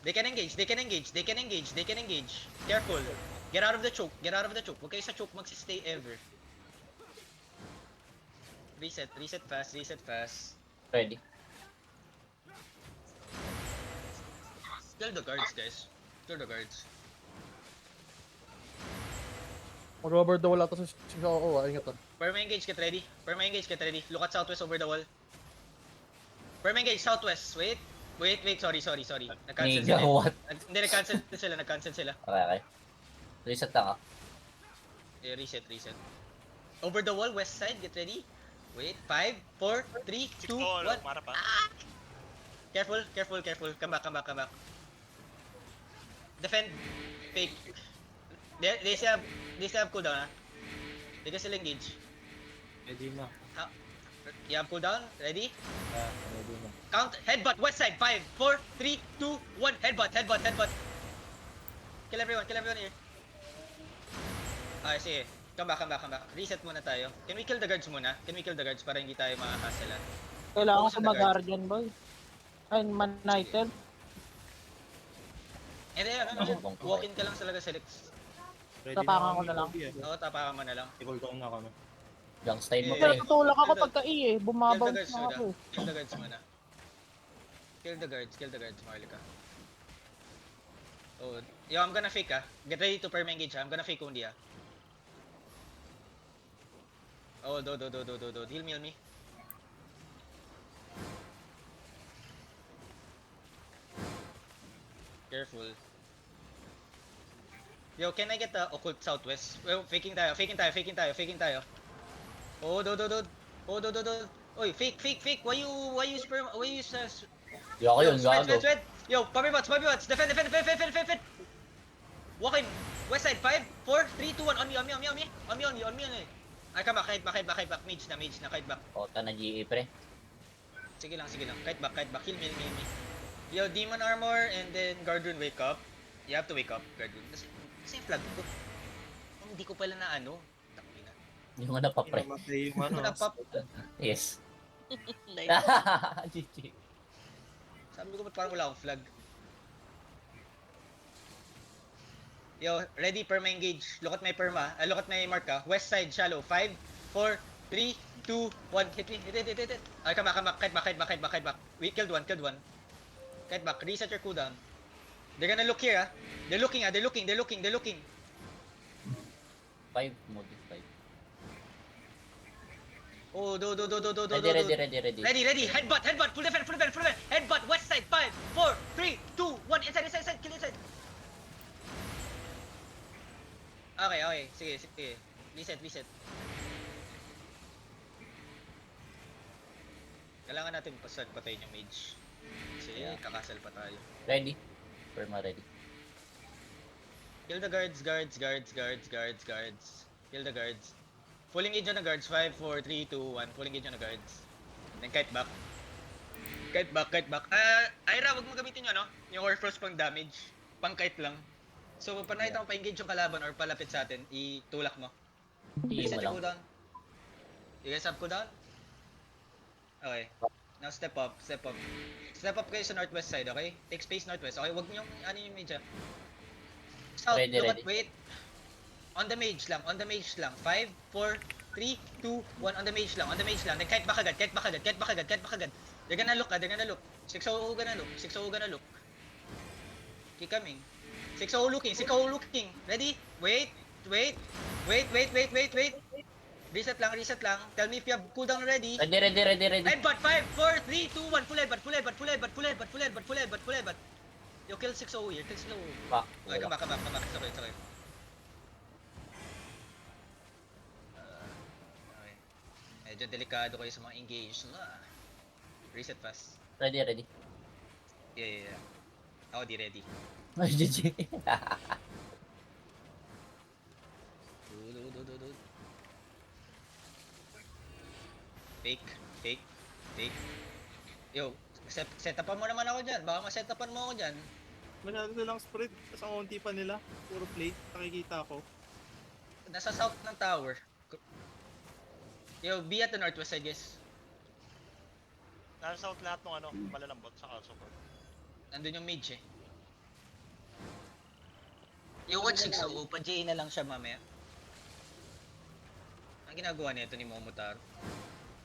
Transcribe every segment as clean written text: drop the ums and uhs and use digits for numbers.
They can engage, they can engage, they can engage, they can engage. Careful. Get out of the choke, get out of the choke. Huwag kayo sa choke magsistay ever. Reset, reset fast, reset fast. Ready. Kill the guards, guys. Kill the guards. Mag-over the wall ata si Shoko. Ingat ah. Perma engage, get ready. Perma engage, get ready. Look at southwest over the wall. Perma engage, southwest. Wait. Wait, sorry. Nag-cancel Niga, sila. what? Hindi, nag-cancel sila. Okay. Reset lang ah. Reset. Over the wall, west side, get ready. Wait, 5, 4, 3, 2, 1. Marap ah. Careful. Come back. Defend. Fake. They still have cooldown, ha? They can still engage. Ready na. You have cooldown? Ready? Ready na. Count. Headbutt, west side. 5, 4, 3, 2, 1. Headbutt. Kill everyone here. Okay, sige. Come back. Reset muna tayo. Can we kill the guards muna? Para hindi tayo makakasalan? Kailangan Focus ko on the mag-guardian, boy. Ay, man-knighted. And then, walk in ka lang talaga select. Ready Tapakan ko kami, na lang. Kobe, ah. Oo, tapakan mo na lang. I-call down na kami. Young style mo Eh, pre. Pero tutulak ako Kill the- pagka-E eh. Kill the Bumabounce guards na ako. muna. Kill the guards, Marlika. Oh, yo, I'm gonna fake Get ready to perma engage I'm gonna fake only Oh, do. Heal me. Careful. Yo, can I get the occult southwest? Well, faking tayo. Oh, do. Oh, do. Oy, fake. Why you sperm? Why you Di ako yun, Spread. gago. Yo, Puppy Bots. Defend. Walk in. West side, 5, 4, 3, 2, 1. On me. Ay, come back. Kite back. Mage na. Kite back. Ota na GE pre. Sige lang. Kite back. Heal me. Yo, Demon Armor and then Guardian wake up. You have to wake up, Guardian. Kasi yung flag ko. Hindi ko pala na ano. Takina. Yung ano pa pre. Namatay yung ano. Napap. Yes. Nice. GG. Sabi ko ba't parang wala akong flag? Yo, ready, perma engage. Look at my perma. Look at my mark West side, shallow. 5, 4, 3, 2, 1. Hit me. Hit. Ay, come back. Kite back. We killed one. Kite back. Reset your cooldown. They're gonna look here, They're looking, They're looking. 5 modify. Oh, do. Ready. Ready. Headbutt. Full defend. Headbutt, west side. 5, 4, 3, 2, 1. Inside. Kill inside. Okay. Sige. Reset. Kailangan natin patayin yung mage. Kasi Yeah. kakasal pa tayo. Ready. Perma ready. Kill the guards. Kill the guards. Full engage on the guards. 5, 4, 3, 2, 1. Full engage on the guards. Then kite back. Ira, wag mo gamitin yun, yung Orfrost pang damage. Pang kite lang. So, pag nakita mo pa-engage yung kalaban or palapit sa atin, itulak mo. Hindi mo Reset lang. yung cooldown. You guys have cooldown? Okay. Now step up. Step up kayo sa northwest side, okay? Take space northwest. Okay, wag niyo yung mage South, Ready. wait. On the mage lang. 5, 4, 3, 2, 1. On the mage lang. Then kite back agad. They're gonna look. 6-0 gonna look. Keep coming. 6-0 looking. Ready? Wait. Reset lang. Tell me if you have cooldown already. Ready. Headbutt, 5, 4, 3, 2, 1. Full headbutt. You kill 6-0 here. Fuck. Okay, come back. It's okay. Okay. Medyo delikado kayo sa mga engage na. Reset fast. Ready. Yeah. Ako di ready. Ay, GG. Do. Fake. Yo, set-upan mo naman ako dyan. Baka ma-set-upan mo ako dyan. Masyado na lang spread. Tapos ang unti pa nila. Puro plate. Nakikita ko. Nasa south ng tower. Yo, be at the northwest side, guys. Nasa south lahat ng ano, malalambot sa support. Nandun yung mage Yung watch 6 pa-J na lang siya mamaya. Ang ginagawa nito ni Momotaro.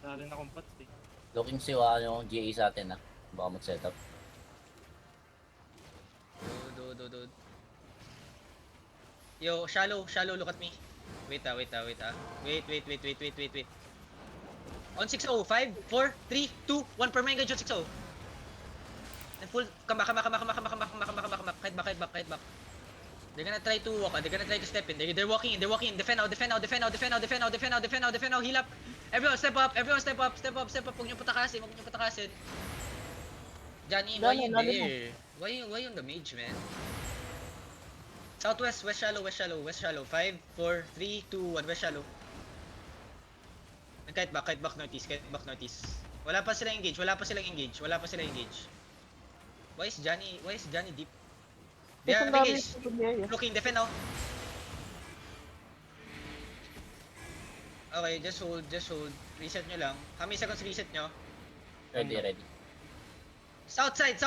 Wala rin akong pats eh. Looking si ano, GA sa atin ah. Baka mag-setup. Do. Yo, shallow, look at me. Wait. Wait. On 6-0, 5, 4, 3, 2, 1 per engage on 6-0. And full, come back. Kite back. They're gonna try to walk, they're gonna try to step in. They're walking in. Defend out. Heal up. Everyone step up. Huwag niyo patakasin. Johnny, why you there? Why on the mage, man? Southwest, west shallow. 5, 4, 3, 2, 1, west shallow. And kite back northeast. Wala pa silang engage. Why is Johnny deep? They are engaged. Looking, defend now. Okay, just hold. Reset nyo lang. How many seconds reset nyo? Ready. Southside.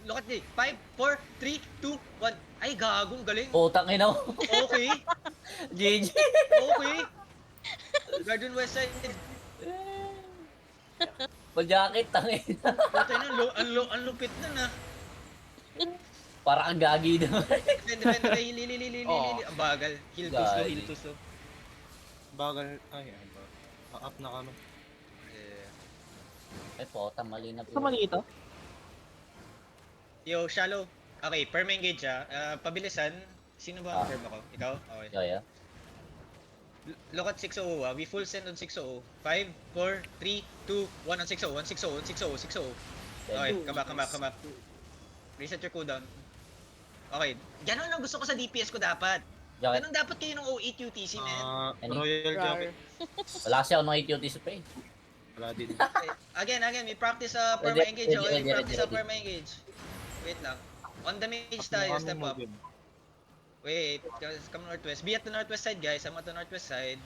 Look at me. 5, 4, 3, 2, 1. Ay, gagong galing. Putang ina mo. Okay. GG. Garden West Side. Pag-jacket, tangin. Puta na, ang lupit na. Para kang gagi naman. Defend. Heal. Ang bagal. Heal too slow. Bagal. Ay, up na kami. Ay, puta, mali na po. Ito mali ito. Yo, shallow. Okay, perm engage pabilisan. Sino ba ang perm ako? Ikaw? Okay. Yeah. Look at 6-0. We full send on 6-0. 5, 4, 3, 2, 1 on 6-0. Okay, come back. Reset your cooldown. Okay, ganun lang gusto ko sa DPS ko dapat. Jacket. Ganun dapat kayo ng 08 UTC, man. Royal Jacket. Wala kasi ako ng ATOT sa pre. Wala din. Again, we practice perma engage. Ready. Perma engage. Wait lang. On the mage tayo, step up. Wait, come northwest. Be at the northwest side, guys. I'm at the northwest side.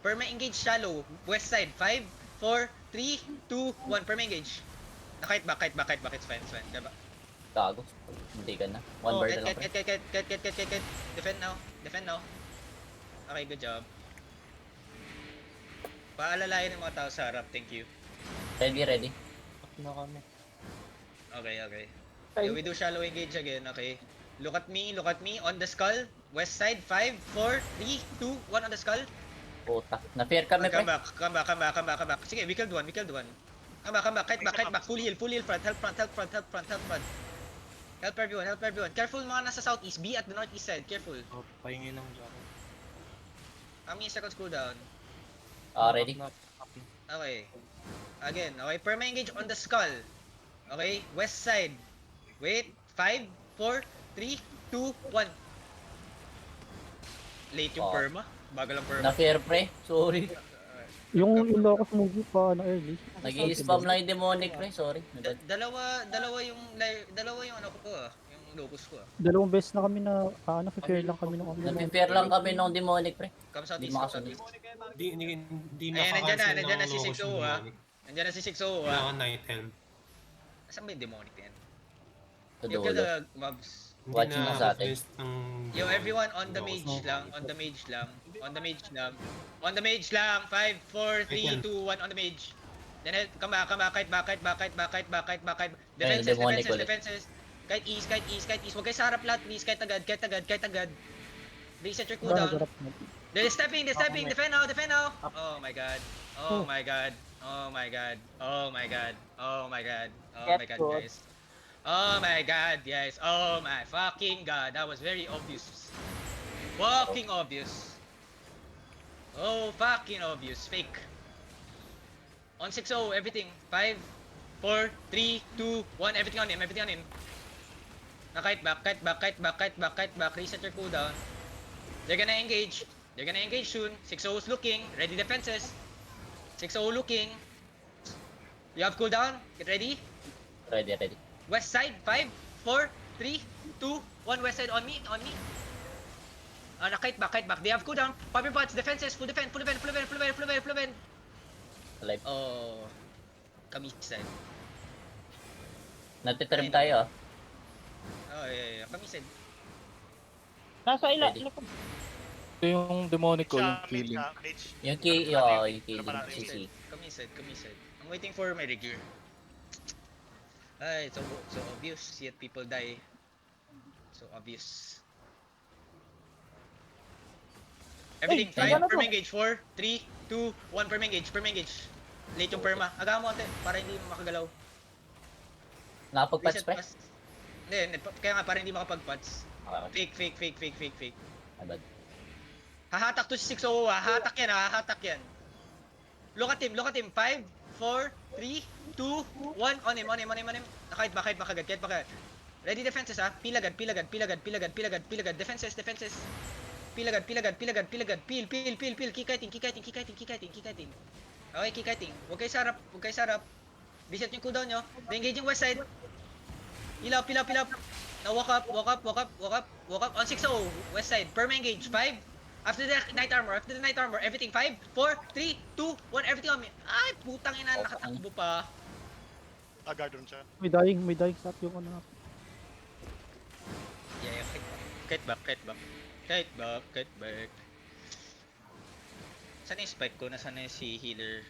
Perma engage shallow. West side. 5, 4, 3, 2, 1. Perma engage. Kite back. It's fine. Kaya ba? Gago. Hindi ka na. One bird na lang pre. Kite. Defend now. Okay, good job. Paalalayan ng mga tao sa harap. Thank you. Ready. Up na kami. Okay. Okay, we do shallow engage again. Okay. Look at me on the skull. West side. 5, 4, 3, 2, 1 on the skull. Puta. Na-fair kami pre. Come back. Sige, we killed one. Come back. Kite back. Full heal front. Help front. Help everyone. Careful mga nasa southeast. Be at the northeast side. Careful. Oh, pahingin ng Jacket. How many seconds cooldown? Ready. Up na. Okay. Again, okay. Perma engage on the skull. Okay, west side. Wait. 5, 4, 3, 2, 1. Late yung perma. Bagal ang perma. Na-fair pre. Sorry. Yung Ilocos movie pa na early. Nag-i-spam lang yung demonic pre. Sorry. Dalawa yung ano ko yung locus ko. Dalawang beses na kami na fair lang kami nung Na-fair lang kami nung demonic pre. Come Hindi southeast. makasunod. Di Ayan, nandiyan na si Locos 6-0 yung demonic. Nandiyan na si 6-0 Wala kang Night Helm. Saan ba yung demonic na yan? Sa You kill dulo. the mobs. Watching lang sa atin. Yo, everyone on the mage lang. 5, 4, 3, 2, 1 on the mage. Then come back. Kite back. Defenses. Kite east. Huwag kayo sa harap lahat, please. Kite agad. Reset your cooldown. They're stepping. Defend now. Oh my god, guys. Oh my god, guys. Oh my fucking god. That was very obvious. Fucking obvious. Oh, fucking obvious. Fake. On 6-0, everything. 5, 4, 3, 2, 1. Everything on him. Kite back. Reset your cooldown. They're gonna engage soon. 6-0 is looking. Ready defenses. 6-0 looking. You have cooldown. Get ready. Ready. West side, 5, 4, 3, 2, 1. West side on me. Kite back. They have cooldown. Pop your pots, defenses, full defend. Alive. Oh, kami side. Natitrip tayo ah. Oh, yeah. Kami side. Nasa Ready. likod. Ito yung demonic ko, yung Mage killing. siya, mage. Yung killing, Ano natin? CC. Come inside. I'm waiting for my regear. Ay, so obvious. Yet people die. So obvious. Everything Ay, fine. ano to? Perma engage. 4, 3, 2, 1. Perma engage. Late yung perma. Agahan mo ate para hindi makagalaw. Nakapag-patch Reset pa? fast. Hindi, kaya nga para hindi makapag-patch. Okay, Fake. my bad. Hahatak to si 600 ah. Hahatak yan. Look at him. 5, 4, 3, 2, 1. On him. Kahit ba kagad. Ready defenses ah. Pilagad. Defenses. Pilagad. Pil. Keep kiting. Okay, keep kiting. Huwag kayo sarap. Reset yung cooldown nyo. Engaging west side. Ilaw. Now walk up. On 6-0. West side. Perma engage. 5. After the night armor. Everything. 5, 4, 3, 2, 1. Everything on me. Ay, putang ina. Nakatakbo pa. Guard siya. May dying shot yung ano. Yeah. Kite back. Saan yung spike ko? Nasaan na si healer?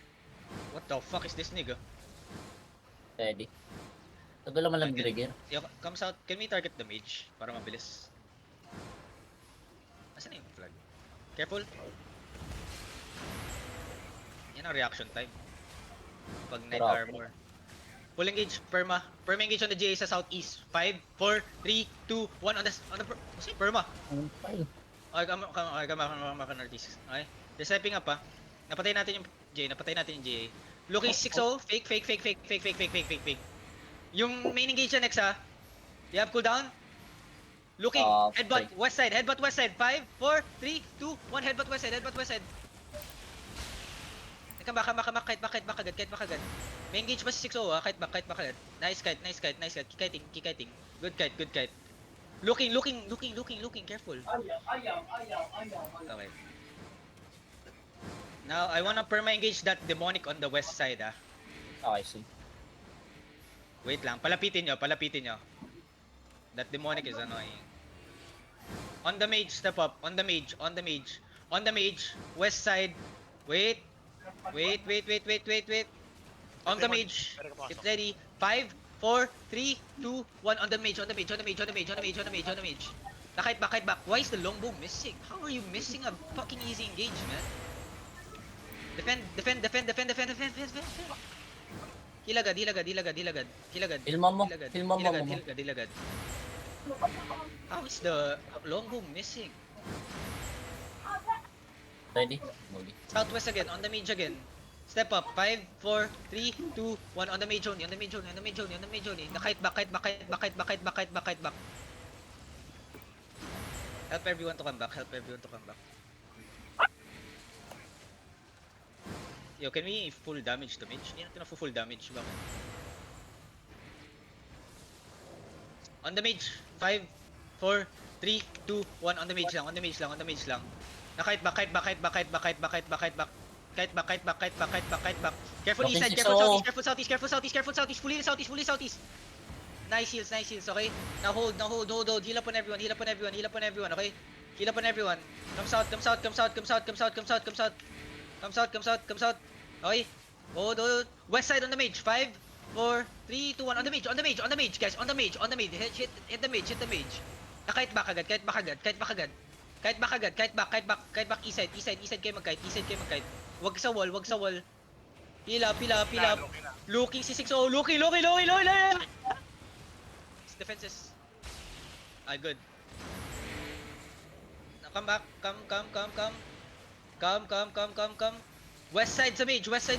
What the fuck is this nigga? Ready. Tagal naman lang trigger. Yo, comes out. Can we target the mage? Para mabilis. Nasaan na yung flag? Careful. Yan ang reaction time. Pag night Sarap. armor. Full engage, perma. Perma engage on the GA sa southeast. 5, 4, 3, 2, 1 on the kasi perma. Okay, kama Northeast. Okay. They're stepping up ah. Napatay natin yung GA. Looking 6-0. Fake. Yung main engage na next ah. You have cooldown. Looking, headbutt, west side. 5, 4, 3, 2, 1, headbutt west side. Kahit bakagad. May engage pa si 6-0 ah, kahit bakagad. Nice kite. Keep kiting. Good kite. Looking, careful. Okay. Now, I wanna perma engage that demonic on the west side ah. Okay, see. Wait lang, palapitin nyo. That demonic is annoying. On the mage, step up. On the mage. West side. Wait. On the mage. Get ready. 5, 4, 3, 2, 1. On the mage. Nakait back. Why is the longbow missing? How are you missing a fucking easy engage, man? Defend. Hilagad. Ilmam mo. Hilagad. How is the longbow missing? Ready? Movie. Southwest again, on the mage again. Step up, 5, 4, 3, 2, 1, on the mage only. Nakait back. Help everyone to come back. Yo, can we full damage the mage? Hindi natin na full damage, bakit? On the mage, 5, 4, 3, 2, 1, on the mage lang. Nakait back. Careful Looking east side, 6-0. careful southeast, fully southeast. Nice heals, okay? Now hold. Heal up on everyone, okay? Heal up on everyone. Comes out. Okay? Hold. West side on the mage. 5, 4, 3, 2, 1. On the mage, guys. On the mage. Hit the mage. Kahit back agad. Kahit back east side kayo mag-kite. Wag sa wall. Heal up. Looking si 6-0. Looking. Defenses. Good. Now come back. Come. West side sa mage. 5,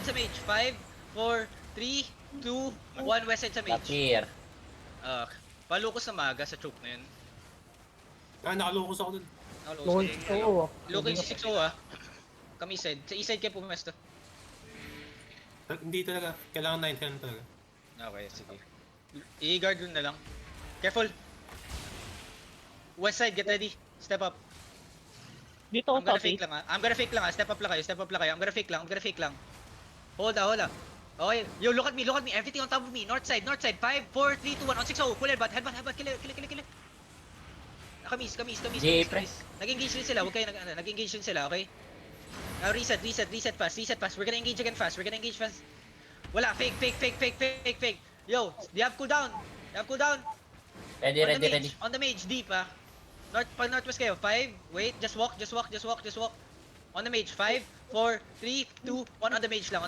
4, 3, 2, 1. West side sa mage. Here. Palukos na maga sa choke na yun. Nakalukos ako dun. Looking si 6-0 ah. Kami east side. Sa east side kayo pumesto. Hindi talaga. Kailangan 9-10 talaga. Okay, sige. I-guard yun na lang. Careful. West side, get ready. Step up. Dito I'm ako gonna fake lang ah. Step up lang kayo. I'm gonna fake lang. Hold ah. Okay. Yo, look at me. Everything on top of me. North side. 5, 4, 3, 2, 1. On 6-0. Full headbutt. Kill it. Kamis. GA, pre. Nag-engage din sila, huwag kayo nag-engage din sila, okay? Now reset fast. We're gonna engage again fast. Wala, fake. Yo, you have cooldown. Ready. On the mage, deep northwest kayo. 5, wait, just walk. On the mage, 5, 4, 3, 2, 1, on the mage lang.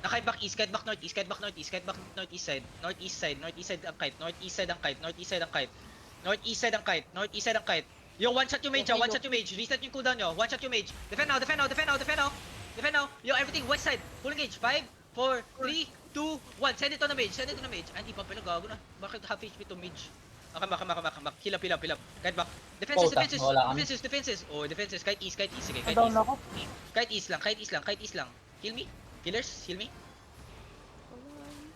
Kite back east side. Northeast side ang kite. Yo, one shot yung mage, reset yung cooldown nyo. One shot yung mage. Defend now. Yo, everything west side. Full engage. 5, 4, 3, 2, 1. Send it on the mage. Hindi pa pala gago na. Bakit half HP to mage? Kamak. Heal up. Kite back. Defenses. Wala kami. Defenses. Oh, defenses. Kite east. Sige, kite Down east. ako. Kite east lang. Heal me. Healers, heal me.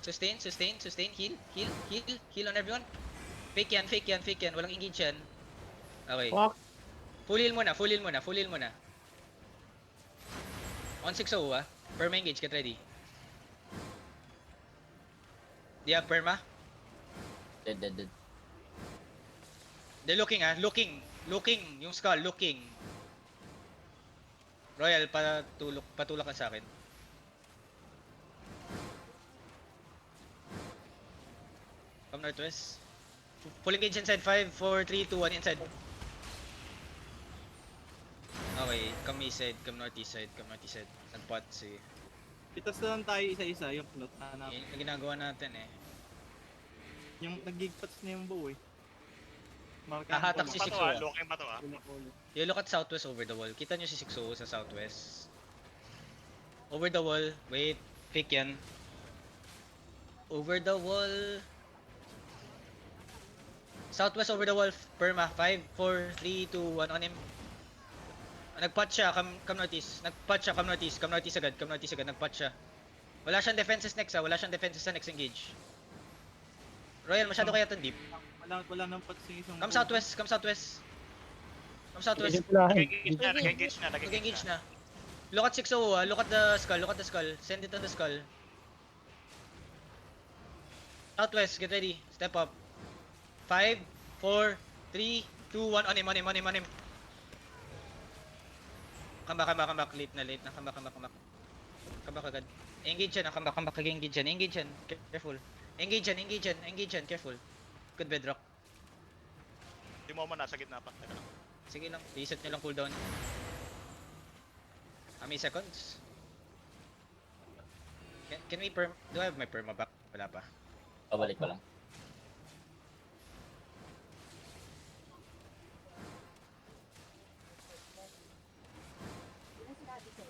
Sustain. Heal on everyone. Fake yan. Walang engage yan. Okay. Walk. Full heal muna. On 6-0 ah. Perma engage, get ready. Do you have perma? Dead. They're looking ah. Looking. Yung skull, looking. Royal, patulak ka sa akin. Come northwest. Full engage inside 5, 4, 3, 2, 1 inside. Okay, come east side, come northeast side. Nagpot si... Itas na lang tayo isa-isa yung plot na Yun yung ginagawa natin eh. Yung nag-gigpats na yung bow eh. Hahatak si Pato 6-0 ah, ah. looking pa to ah. You look at southwest over the wall. Kita nyo si 6-0 sa southwest. Over the wall. Wait. Fake yan. Over the wall. Southwest over the wall. Perma. 5, 4, 3, 2, 1 on him. Nagpot siya. Come northeast. Come northeast agad. Nagpot siya. Wala siyang defenses next ah. Wala siyang defenses sa next engage. Royal, masyado kaya itong deep. Wala nang pats yung isang Come southwest. Nag-engage Nag-engage na. Look at 6-0 ah. Look at the skull. Send it on the skull. Southwest, get ready. Step up. 5, 4, 3, 2, 1. On him. Come back. Late na. Come back agad. Engage yan. Come back. Engage yan. Careful. Engage yan. Careful. Good bedrock. Di mo nasa gitna pa. Teka lang. Sige lang. Reset nyo lang cooldown. How many seconds? Can we perm... Do I have my perma back? Wala pa. Pabalik pa lang.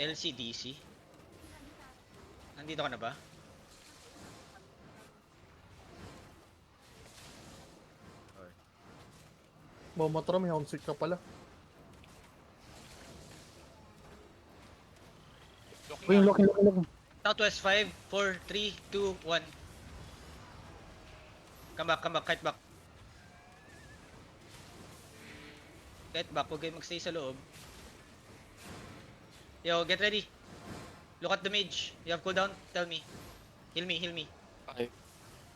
LCDC? Nandito ka na ba? Mamatra, may homesick ka pala. Looking Looking. Southwest 5, 4, 3, 2, 1. Come back. Kite back. Huwag kayo magstay sa loob. Yo, get ready. Look at the mage. You have cooldown? Tell me. Heal me. Okay.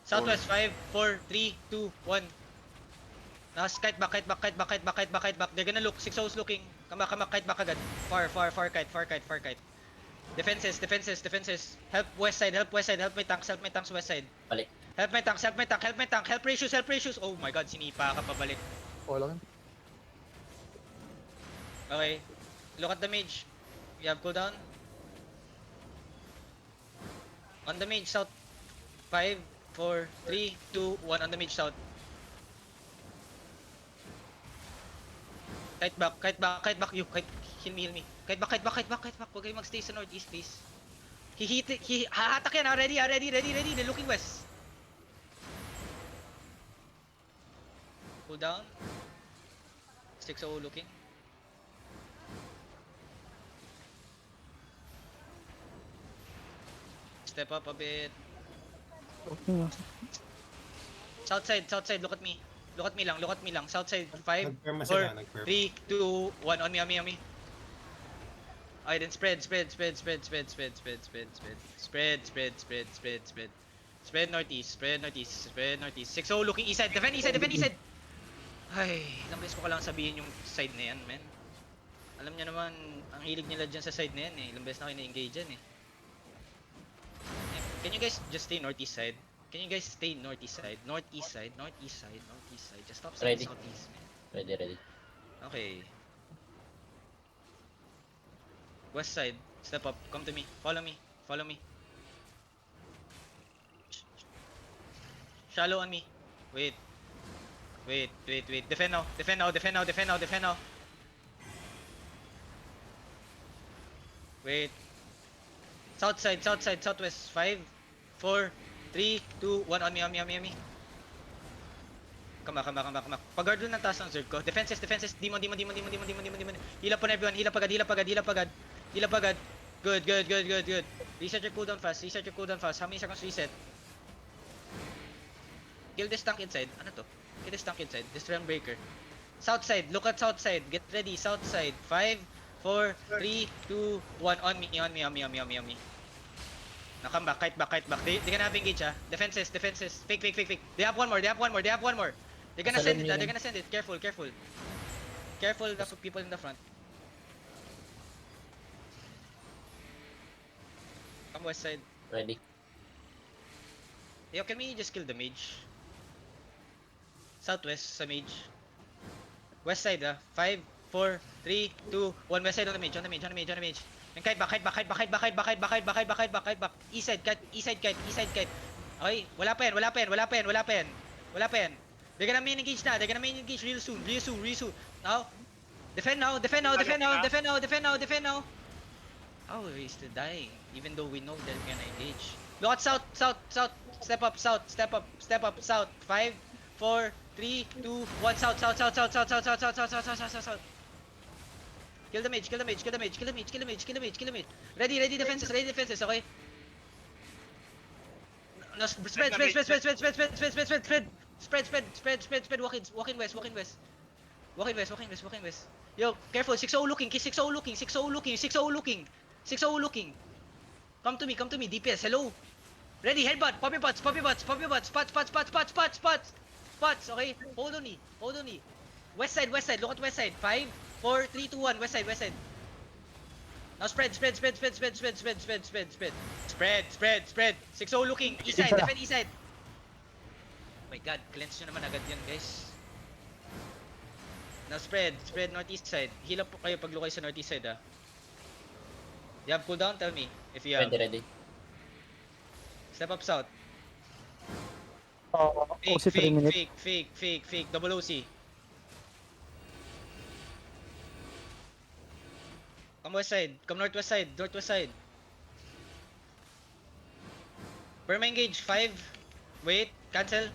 Southwest 5, 4, 3, 2, 1. Kite back. They're gonna look. 6-0's looking. Come back, kite back agad. Far kite. Defenses. Help west side. Help my tanks west side. Balik. Help my tanks. Help ratios. Oh my god, sinipa ka pabalik. Wala yan. Okay. Look at the mage. You have cooldown. On the mage south. 5, 4, 3, 2, 1 on the mage south. Kite back. You heal me. Kite back. Huwag kayo magstay sa northeast, please. Hahatak yan. Ready. They're looking west. Cool down. 6-0 looking. Step up a bit. South side, look at me. Look at me lang. South side, 5, 4, 3, 2, 1. On me. Okay, then spread. Spread northeast. 6-0 looking east side. Defend east side. Ay, ilang beses ko lang sabihin yung side na yan, men. Alam niyo naman, ang hilig nila dyan sa side na yan eh. Ilang beses na kayo na-engage dyan eh. Can you guys just stay northeast side? Can you guys stay northeast side? Northeast side, northeast side, northeast side. Just stop saying Ready. southeast, man. Ready. Okay. West side, step up, come to me, follow me, follow me. Shallow on me. Wait. Defend now. Wait. South side, southwest. 5, 4, 3, 2, 1 on me. Come back. Pag-guard dun ng taas ng Zerg ko. Defenses. Demon. Heal up on everyone. Heal up agad. Good. Reset your cooldown fast. How many seconds reset? Kill this tank inside. Ano to? Kill this tank inside. This realm breaker. South side. Look at south side. Get ready. South side. 5, 4, 3, 2, 1. On me. Now come back. Kite back. They gonna have engage ah. Defenses. Fake. They have one more. They're gonna send it. Careful. Careful the people in the front. Come west side. Ready. Yo, can we just kill the mage? Southwest sa mage. West side 5, 4, 3, 2, 1. West side on the mage. And kite back. East side kite. Okay, wala pa yan. They're gonna main engage real soon. Now. Defend now. Oh, he's still dying. Even though we know they're gonna engage. Look at south. Step up, south. 5, 4, 3, 2, 1. South. Kill the mage. Ready defenses, okay? No, spread. Walk in west. Yo, careful. 6-0 looking. Come to me. DPS, hello. Ready, headbutt. Pop your butts. Spots, okay? Hold on me. West side. Look at west side. 5, 4, 3, 2, 1. West side. Now spread. 6-0 looking. East side, defend east side. Oh my god, cleanse nyo naman agad yan, guys. Now spread northeast side. Heal up po kayo pag lukay sa northeast side You have cooldown? Tell me if you have. Ready. Step up south. OC 3 minutes. Fake. Double OC. Come west side. Come northwest side. Perma engage. 5. Wait. Cancel.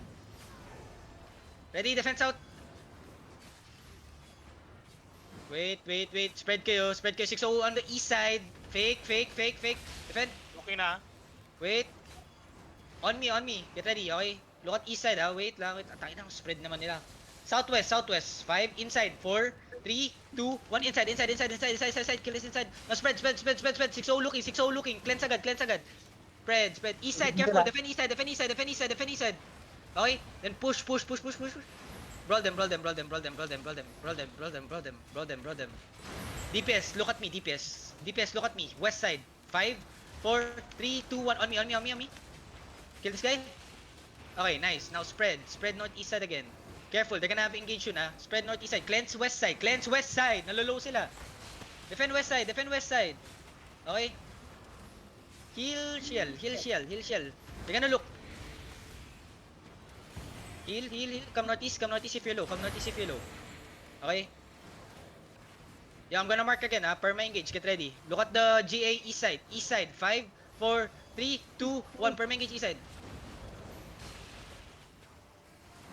Ready. Defense out. Wait. Spread kayo. 6-0 on the east side. Fake. Defend. Okay na. Wait. On me. Get ready, okay? Look at east side, Wait lang. Tayo na, spread naman nila. Southwest. 5, inside. 4, 3, 2, 1. Inside. Kill this inside. Now spread. 6-0 looking. Cleanse agad. Spread. East side, careful. Defend east side. Okay? Then push. Brawl them. DPS, look at me, DPS, look at me. West side. 5, 4, 3, 2, 1. On me. Kill this guy. Okay, nice. Now spread northeast side again. Careful, they're gonna have engage soon Spread northeast side. Cleanse west side. Nalolow sila. Defend west side. Okay? Heal shield. They're gonna look. Heal. Come northeast if you're low. Okay? Yeah, I'm gonna mark again Perma engage, get ready. Look at the GA east side. 5, 4, 3, 2, 1. Perma engage east side.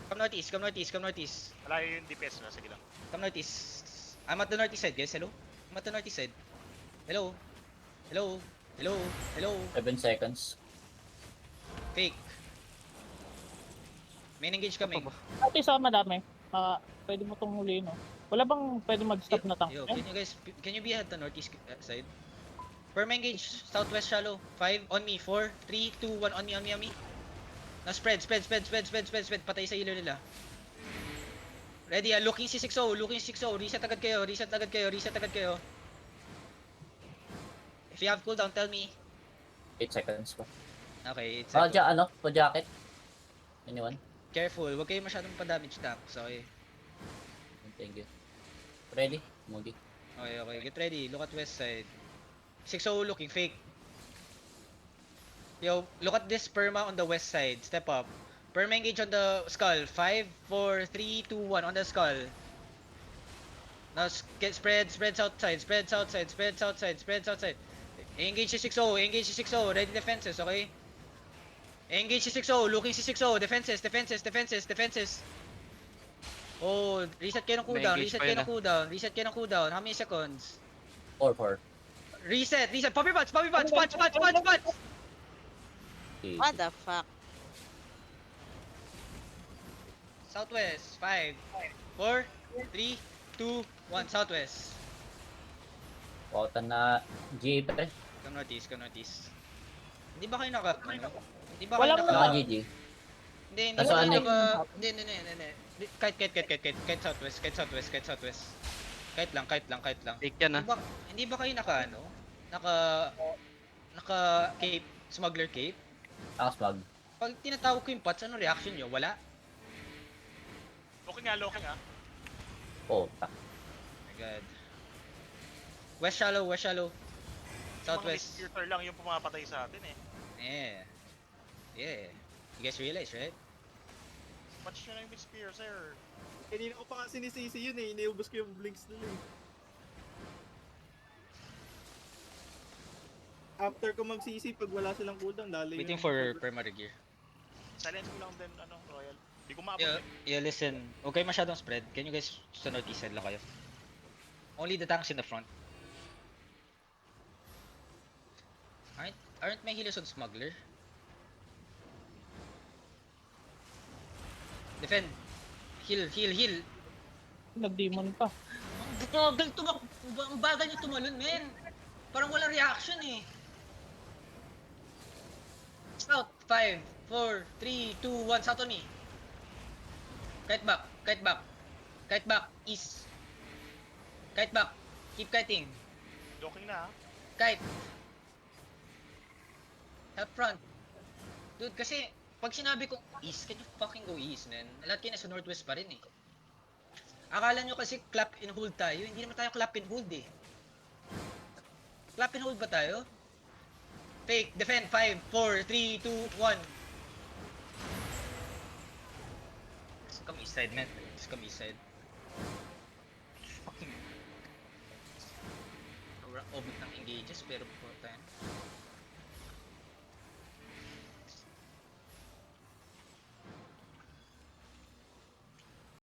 Come northeast. Wala yung DPS na. Sige lang. Come northeast. I'm at the northeast side, guys. Hello? I'm at the northeast side. Hello? 7 seconds. Fake. Main engage kami. At isa madami. Pwede mo tong huli, no? Wala bang pwede mag-stop na tank? Yo, can you be at the northeast side? Perma engage, southwest shallow. 5, on me. 4, 3, 2, 1. On me. Now spread. Patay sa healer nila. Ready, looking si 6-0, looking si 6-0. Reset agad kayo, reset agad kayo, reset agad kayo. If you have cooldown, tell me. 8 seconds pa. Okay, it's Pa-jacket. Anyone? careful, huwag kayo masyadong pa-damage tanks, okay? Thank you. Ready? Moody. Okay, get ready, look at west side. 6-0 looking, fake. Yo, look at this perma on the west side, step up. Perma engage on the skull, 5, 4, 3, 2, 1, on the skull. Now, spreads outside, spreads outside, spreads outside, spreads outside. Engage si 6-0, engage si 6-0, ready defenses, okay? Engage si 6-0, looking si 6-0, defenses, defenses, defenses, defenses. Oh, reset kayo ng cooldown, May-engage reset pa kayo yun, ng cooldown, reset kayo ng cooldown. How many seconds? 4. Reset, reset, pop your butts, punch, punch, punch, punch! What the fuck? Southwest, 5, 4, 3, 2, 1, southwest. Pautan na GA pre. Come northeast, come northeast. Hindi ba kayo naka, ano? Hindi ba kayo Walang- naka... Naka-GG. Hindi, hindi Kaso ba kayo ano naka... Hindi. Kite southwest, kite southwest, kite southwest. Kite lang. Take yan Hindi ba kayo naka, ano? Naka cape, smuggler cape? Nakasmag. Pag tinatawag ko yung pots, ano reaction nyo? Wala? Looking nga. Oh, Oh my god. West shallow. Mga Southwest. distributor lang yung pumapatay sa atin eh. Yeah. You guys realize, right? Patch nyo na yung spear, sir. Kanina ko pa nga sinisisi yun eh. Iniubos ko yung blinks nila eh. After ko magsisi, pag wala silang cooldown, dali Waiting for perma gear. Silence ko lang din, Royal. Di ko maabot Yeah, listen. Huwag kayo masyadong spread. Can you guys sa northeast side lang kayo? Only the tanks in the front. Aren't may healers on smuggler? Defend. Heal. Nag-demon pa. Ang bagal niyo tumalon, men. Parang wala reaction eh. South, 5, 4, 3, 2, 1, south on me. Kite back, east. Kite back, keep kiting. Looking na ha. Kite. Help front. Dude, kasi pag sinabi kong east, can you fucking go east, man? Lahat kayo nasa northwest pa rin eh. Akala nyo kasi clap and hold tayo. Hindi naman tayo clap and hold eh. Clap and hold ba tayo? Fake, defend, 5, 4, 3, 2, 1. Let's come east side, man. Let's come east side. Fucking... Obit ng engages, pero po tayo.